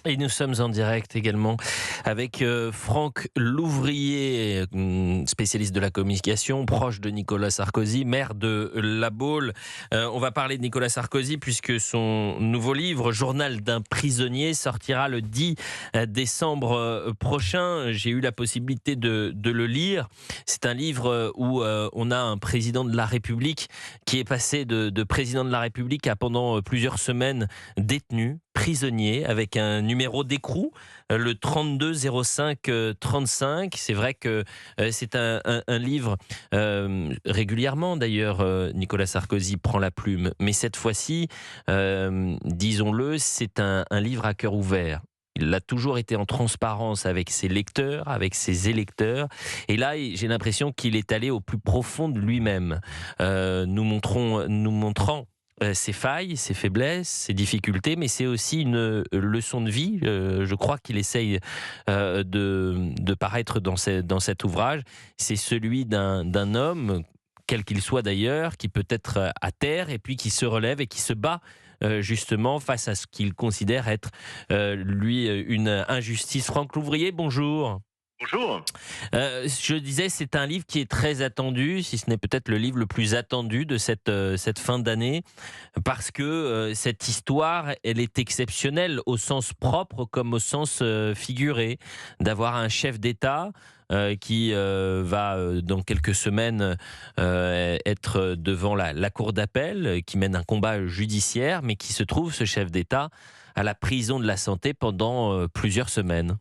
Et nous sommes en direct également avec Franck Louvrier, spécialiste de la communication, proche de Nicolas Sarkozy, maire de La Baule. On va parler de Nicolas Sarkozy puisque son nouveau livre, Journal d'un prisonnier, sortira le 10 décembre prochain. J'ai eu la possibilité de le lire. C'est un livre où on a un président de la République qui est passé de président de la République à pendant plusieurs semaines détenu, prisonnier, avec un numéro d'écrou, le 32 05 35. C'est vrai que c'est un livre, régulièrement d'ailleurs, Nicolas Sarkozy prend la plume, mais cette fois-ci, disons-le, c'est un livre à cœur ouvert. Il a toujours été en transparence avec ses lecteurs, avec ses électeurs. Et là, j'ai l'impression qu'il est allé au plus profond de lui-même, nous montrant ses failles, ses faiblesses, ses difficultés, mais c'est aussi une leçon de vie. Je crois qu'il essaye de paraître dans cet ouvrage. C'est celui d'un homme, quel qu'il soit d'ailleurs, qui peut être à terre et puis qui se relève et qui se bat justement face à ce qu'il considère être, lui, une injustice. Franck Louvrier, bonjour. Bonjour. Je disais, c'est un livre qui est très attendu, si ce n'est peut-être le livre le plus attendu de cette fin d'année, parce que cette histoire, elle est exceptionnelle au sens propre comme au sens figuré, d'avoir un chef d'État qui va dans quelques semaines être devant la cour d'appel, qui mène un combat judiciaire, mais qui se trouve, ce chef d'État, à la prison de la Santé pendant plusieurs semaines.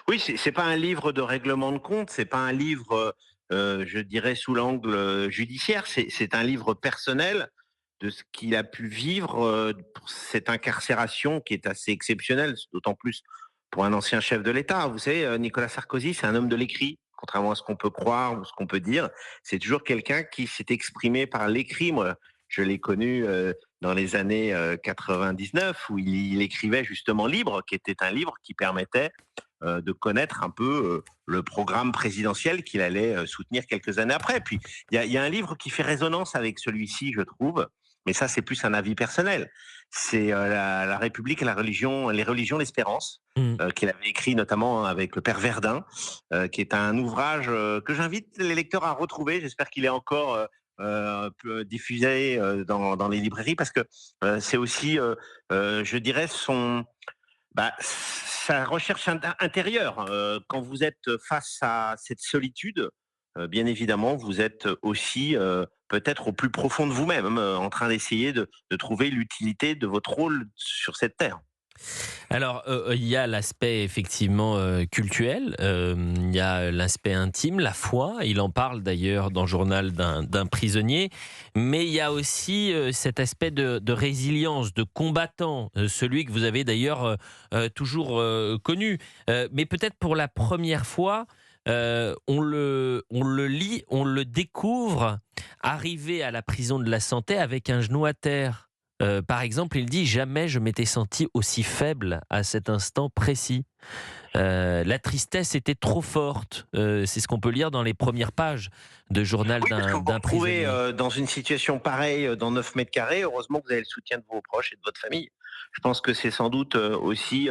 Oui, c'est pas un livre de règlement de compte, c'est pas un livre, je dirais sous l'angle judiciaire, c'est un livre personnel de ce qu'il a pu vivre, pour cette incarcération qui est assez exceptionnelle, d'autant plus pour un ancien chef de l'État. Vous savez, Nicolas Sarkozy, c'est un homme de l'écrit, contrairement à ce qu'on peut croire ou ce qu'on peut dire. C'est toujours quelqu'un qui s'est exprimé par l'écrit. Moi, je l'ai connu, dans les années, 99 où il écrivait justement Libre, qui était un livre qui permettait de connaître un peu le programme présidentiel qu'il allait soutenir quelques années après. Puis il y a un livre qui fait résonance avec celui-ci, je trouve, mais ça c'est plus un avis personnel. C'est la République et la religion, les religions, l'espérance, Mmh. qu'il avait écrit notamment avec le père Verdun, qui est un ouvrage que j'invite les lecteurs à retrouver. J'espère qu'il est encore diffusé dans les librairies parce que c'est aussi, je dirais, sa recherche intérieure. Quand vous êtes face à cette solitude, bien évidemment, vous êtes aussi peut-être au plus profond de vous-même, en train d'essayer de trouver l'utilité de votre rôle sur cette terre. Alors, il y a l'aspect effectivement cultuel, il y a l'aspect intime, la foi. Il en parle d'ailleurs dans le journal d'un prisonnier. Mais il y a aussi cet aspect de résilience, de combattant, celui que vous avez d'ailleurs toujours connu. Mais peut-être pour la première fois, on le lit, on le découvre arrivé à la prison de la Santé avec un genou à terre. Par exemple, il dit: «Jamais je m'étais senti aussi faible à cet instant précis. La tristesse était trop forte». C'est ce qu'on peut lire dans les premières pages de Journal Oui, parce que vous vous d'un retrouvez prisonnier. dans une situation pareille dans 9 mètres carrés. Heureusement que vous avez le soutien de vos proches et de votre famille. Je pense que c'est sans doute aussi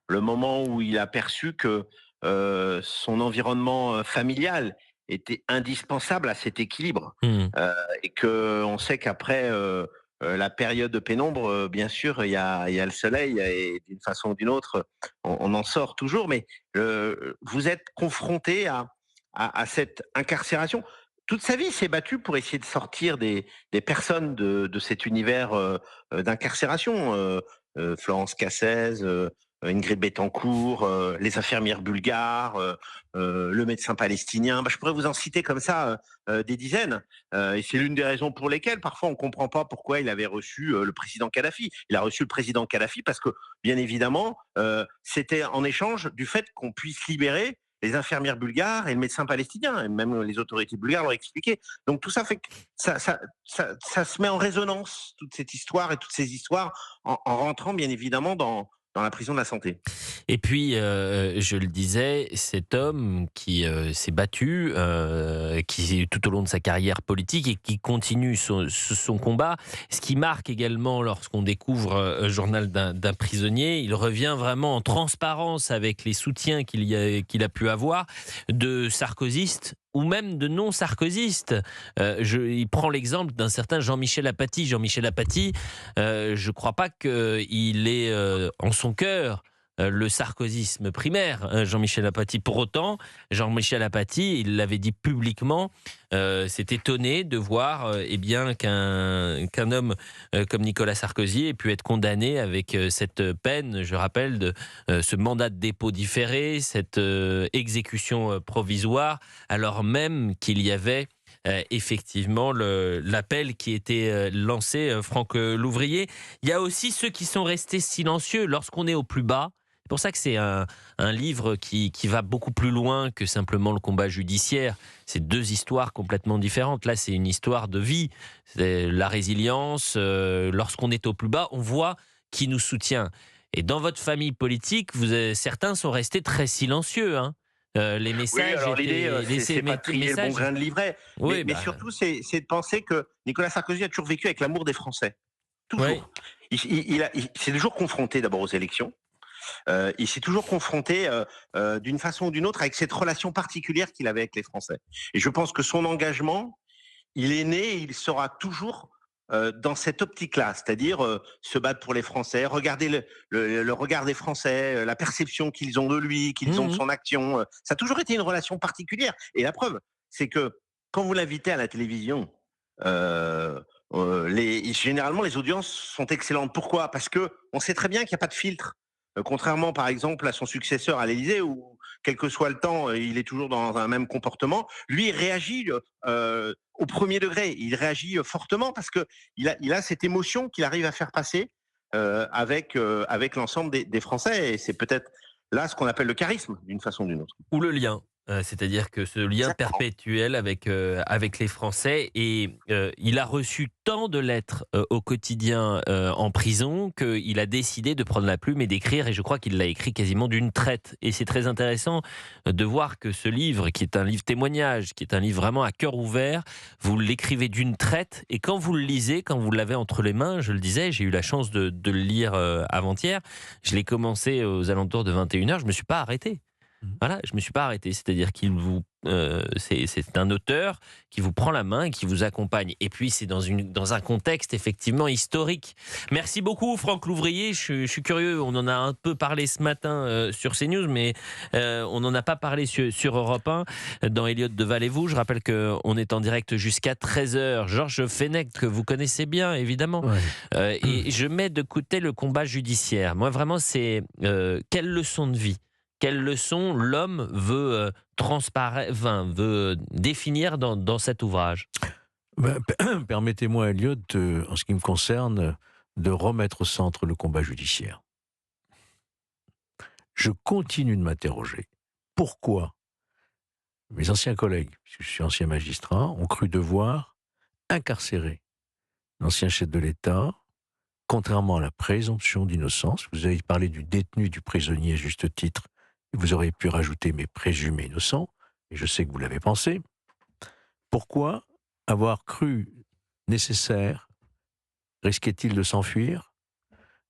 le moment où il a perçu que son environnement familial était indispensable à cet équilibre. Mmh. Euh, et que on sait qu'après la période de pénombre, bien sûr, il y a le soleil et d'une façon ou d'une autre, on en sort toujours. Mais vous êtes confronté à cette incarcération. Toute sa vie s'est battu pour essayer de sortir des personnes de cet univers d'incarcération. Florence Cassez, Ingrid Betancourt, les infirmières bulgares, le médecin palestinien. Bah, je pourrais vous en citer comme ça des dizaines. Et c'est l'une des raisons pour lesquelles parfois on ne comprend pas pourquoi il avait reçu le président Kadhafi. Il a reçu le président Kadhafi parce que, bien évidemment, c'était en échange du fait qu'on puisse libérer les infirmières bulgares et le médecin palestinien, et même les autorités bulgares l'ont expliqué. Donc tout ça fait que ça se met en résonance, toute cette histoire et toutes ces histoires, en rentrant bien évidemment dans la prison de la Santé. Et puis, je le disais, cet homme qui s'est battu, qui tout au long de sa carrière politique et qui continue son combat, ce qui marque également lorsqu'on découvre Journal d'un prisonnier, il revient vraiment en transparence avec les soutiens qu'il a pu avoir de sarkozystes ou même de non-sarkozystes. Il prend l'exemple d'un certain Jean-Michel Apathy. Jean-Michel Apathy, je ne crois pas qu'il ait en son cœur le sarkozysme primaire, Jean-Michel Apathy. Pour autant, Jean-Michel Apathy, il l'avait dit publiquement, s'est étonné de voir eh bien, qu'un homme comme Nicolas Sarkozy ait pu être condamné avec cette peine, je rappelle, de ce mandat de dépôt différé, cette exécution provisoire, alors même qu'il y avait effectivement l'appel qui était lancé, Franck Louvrier. Il y a aussi ceux qui sont restés silencieux lorsqu'on est au plus bas. C'est pour ça que c'est un livre qui va beaucoup plus loin que simplement le combat judiciaire. C'est deux histoires complètement différentes. Là, c'est une histoire de vie. C'est la résilience. Lorsqu'on est au plus bas, on voit qui nous soutient. Et dans votre famille politique, certains sont restés très silencieux, hein. Les messages. Oui, alors l'idée, c'est pas de trier le bon grain de livret, Oui, mais surtout, c'est de penser que Nicolas Sarkozy a toujours vécu avec l'amour des Français. oui. Toujours. Il s'est toujours confronté d'abord aux élections. Il s'est toujours confronté d'une façon ou d'une autre avec cette relation particulière qu'il avait avec les Français. Et je pense que son engagement, il est né et il sera toujours dans cette optique-là, c'est-à-dire se battre pour les Français, regarder le regard des Français, la perception qu'ils ont de lui, qu'ils ont de son action. Ça a toujours été une relation particulière. Et la preuve, c'est que quand vous l'invitez à la télévision, généralement les audiences sont excellentes. Pourquoi? Parce que on sait très bien qu'il n'y a pas de filtre. Contrairement, par exemple, à son successeur à l'Élysée, où, quel que soit le temps, il est toujours dans un même comportement. Lui, il réagit au premier degré. Il réagit fortement parce que il a cette émotion qu'il arrive à faire passer avec l'ensemble des Français. Et c'est peut-être là ce qu'on appelle le charisme, d'une façon ou d'une autre. Ou le lien. C'est-à-dire que ce lien Exactement. perpétuel avec les Français. Et il a reçu tant de lettres au quotidien en prison qu'il a décidé de prendre la plume et d'écrire. Et je crois qu'il l'a écrit quasiment d'une traite. Et c'est très intéressant de voir que ce livre, qui est un livre témoignage, qui est un livre vraiment à cœur ouvert, vous l'écrivez d'une traite. Et quand vous le lisez, quand vous l'avez entre les mains, je le disais, j'ai eu la chance de le lire avant-hier. Je l'ai commencé aux alentours de 21h. Je ne me suis pas arrêté. Voilà, je me suis pas arrêté. C'est-à-dire c'est un auteur qui vous prend la main et qui vous accompagne. Et puis c'est dans un contexte effectivement historique. Merci beaucoup, Franck Louvrier. Je suis curieux. On en a un peu parlé ce matin sur CNews, mais on n'en a pas parlé sur Europe 1 dans Elliott de Valez-vous. Je rappelle qu'on est en direct jusqu'à 13h. Georges Fenech, que vous connaissez bien évidemment. Ouais. Et je mets de côté le combat judiciaire. Moi vraiment, c'est quelle leçon de vie. Quelle leçon l'homme veut veut définir dans cet ouvrage? Permettez-moi, Elliot, en ce qui me concerne, de remettre au centre le combat judiciaire. Je continue de m'interroger. Pourquoi mes anciens collègues, puisque je suis ancien magistrat, ont cru devoir incarcérer l'ancien chef de l'État, contrairement à la présomption d'innocence? Vous avez parlé du détenu, du prisonnier, à juste titre. Vous auriez pu rajouter mes présumés innocents, et je sais que vous l'avez pensé. Pourquoi avoir cru nécessaire? Risquait-il de s'enfuir?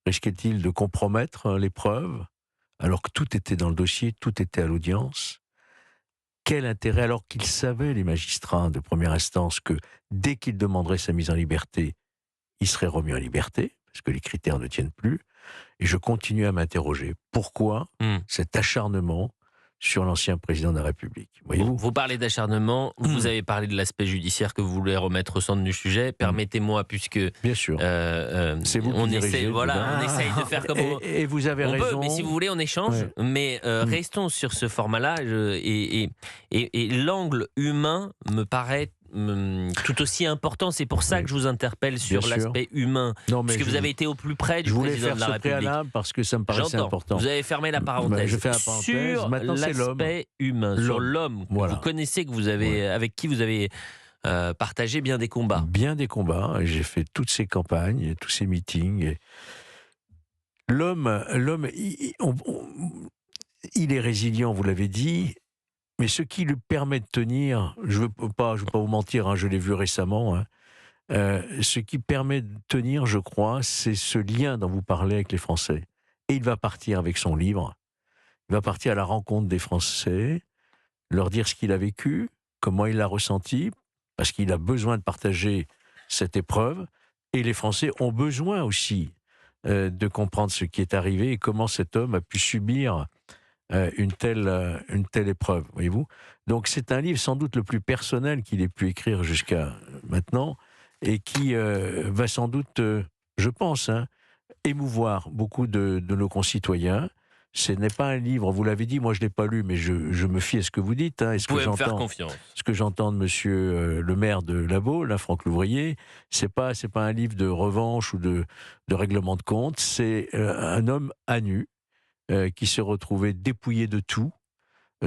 Risquait-il de compromettre les preuves, alors que tout était dans le dossier, tout était à l'audience? Quel intérêt, alors qu'ils savaient, les magistrats de première instance, que dès qu'ils demanderaient sa mise en liberté, il serait remis en liberté, parce que les critères ne tiennent plus. Et je continue à m'interroger. Pourquoi cet acharnement sur l'ancien président de la République? Voyez-vous ? Vous parlez d'acharnement, vous avez parlé de l'aspect judiciaire que vous voulez remettre au centre du sujet. Permettez-moi, puisque bien sûr, c'est vous on qui dirigez, on essaye de faire comme et vous avez on raison. peut, mais si vous voulez, on échange. Ouais. Mais restons sur ce format-là. Et l'angle humain me paraît tout aussi important. C'est pour ça que je vous interpelle sur l'aspect humain. Non, mais puisque vous avez été au plus près du président de la République. Préalable parce que ça me paraissait important. Vous avez fermé la parenthèse. Je fais la parenthèse. Sur l'aspect humain, sur l'homme que vous connaissez, que vous avez, avec qui vous avez partagé bien des combats. Bien des combats. Et j'ai fait toutes ces campagnes, tous ces meetings. Et L'homme, il est résilient, vous l'avez dit, mais ce qui lui permet de tenir, je ne veux pas vous mentir, hein, je l'ai vu récemment, hein, ce qui permet de tenir, je crois, c'est ce lien dont vous parlez avec les Français. Et il va partir avec son livre, il va partir à la rencontre des Français, leur dire ce qu'il a vécu, comment il l'a ressenti, parce qu'il a besoin de partager cette épreuve, et les Français ont besoin aussi de comprendre ce qui est arrivé et comment cet homme a pu subir une telle épreuve, voyez-vous. Donc c'est un livre sans doute le plus personnel qu'il ait pu écrire jusqu'à maintenant, et qui va sans doute, je pense, hein, émouvoir beaucoup de nos concitoyens. Ce n'est pas un livre, vous l'avez dit, moi je ne l'ai pas lu, mais je me fie à ce que vous dites. Hein, et Vous pouvez me faire confiance. ce que j'entends de monsieur le maire de La Baule, Franck Louvrier, c'est pas un livre de revanche ou de règlement de compte, c'est un homme à nu qui s'est retrouvé dépouillé de tout,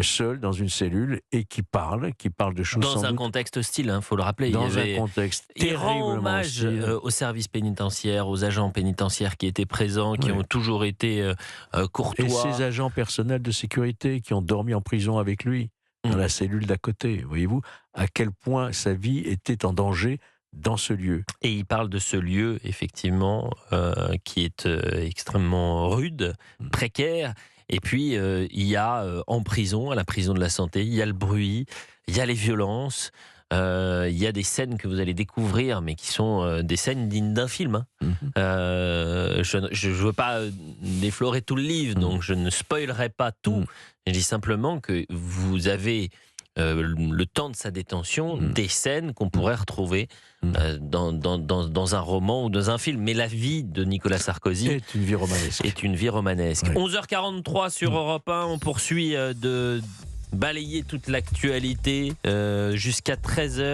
seul dans une cellule, et qui parle de choses sans Dans un doute, contexte hostile, il faut le rappeler. dans un contexte Il rend terriblement hommage hostile. aux services pénitentiaires, aux agents pénitentiaires qui étaient présents, qui Ouais. ont toujours été Et courtois. ses agents personnels de sécurité qui ont dormi en prison avec lui, dans la cellule d'à côté. Voyez-vous à quel point sa vie était en danger dans ce lieu. Et il parle de ce lieu, effectivement, qui est extrêmement rude, précaire. Et puis, il y a en prison, à la prison de la Santé, il y a le bruit, il y a les violences, il y a des scènes que vous allez découvrir, mais qui sont des scènes dignes d'un film. Hein. Je ne veux pas déflorer tout le livre, donc je ne spoilerai pas tout. Je dis simplement que vous avez le temps de sa détention, des scènes qu'on pourrait retrouver dans un roman ou dans un film. Mais la vie de Nicolas Sarkozy est une vie romanesque. est une vie romanesque. Ouais. 11h43 sur Europe 1, on poursuit de balayer toute l'actualité jusqu'à 13h.